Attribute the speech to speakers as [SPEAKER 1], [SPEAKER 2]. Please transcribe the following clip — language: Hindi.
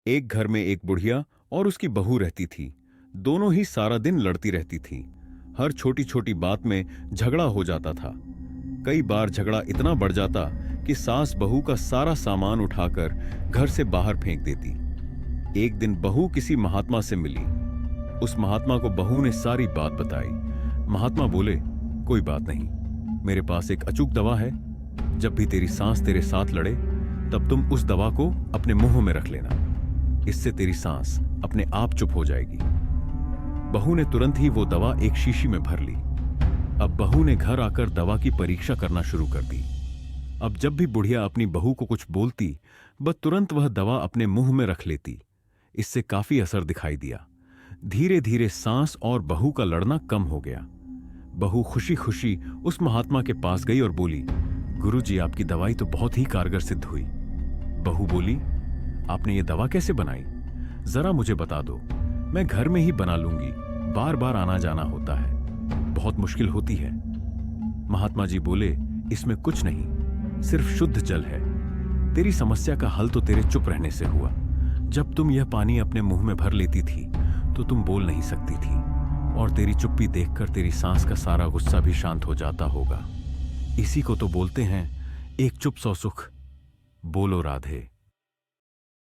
[SPEAKER 1] एक घर में एक बुढ़िया और उसकी बहू रहती थी। दोनों ही सारा दिन लड़ती रहती थी। हर छोटी छोटी बात में झगड़ा हो जाता था। कई बार झगड़ा इतना बढ़ जाता कि सास बहू का सारा सामान उठाकर घर से बाहर फेंक देती। एक दिन बहू किसी महात्मा से मिली। उस महात्मा को बहू ने सारी बात बताई। महात्मा बोले, कोई बात नहीं, मेरे पास एक अचूक दवा है। जब भी तेरी सांस तेरे साथ लड़े तब तुम उस दवा को अपने मुंह में रख लेना। इससे तेरी सांस अपने आप चुप हो जाएगी। बहू ने तुरंत ही वो दवा एक शीशी में भर ली। अब बहू ने घर आकर दवा की परीक्षा करना शुरू कर दी। अब जब भी बुढ़िया अपनी बहू को कुछ बोलती, बस तुरंत वह दवा अपने मुंह में रख लेती। इससे काफी असर दिखाई दिया। धीरे धीरे सांस और बहू का लड़ना कम हो गया। बहू खुशी खुशी उस महात्मा के पास गई और बोली, गुरुजी, आपकी दवाई तो बहुत ही कारगर सिद्ध हुई। बहू बोली, आपने ये दवा कैसे बनाई? जरा मुझे बता दो, मैं घर में ही बना लूंगी। बार बार आना जाना होता है, बहुत मुश्किल होती है। महात्मा जी बोले, इसमें कुछ नहीं, सिर्फ शुद्ध जल है। तेरी समस्या का हल तो तेरे चुप रहने से हुआ। जब तुम यह पानी अपने मुंह में भर लेती थी तो तुम बोल नहीं सकती थी, और तेरी चुप्पी देखकर तेरी सांस का सारा गुस्सा भी शांत हो जाता होगा। इसी को तो बोलते हैं, एक चुप सौ सुख। बोलो राधे।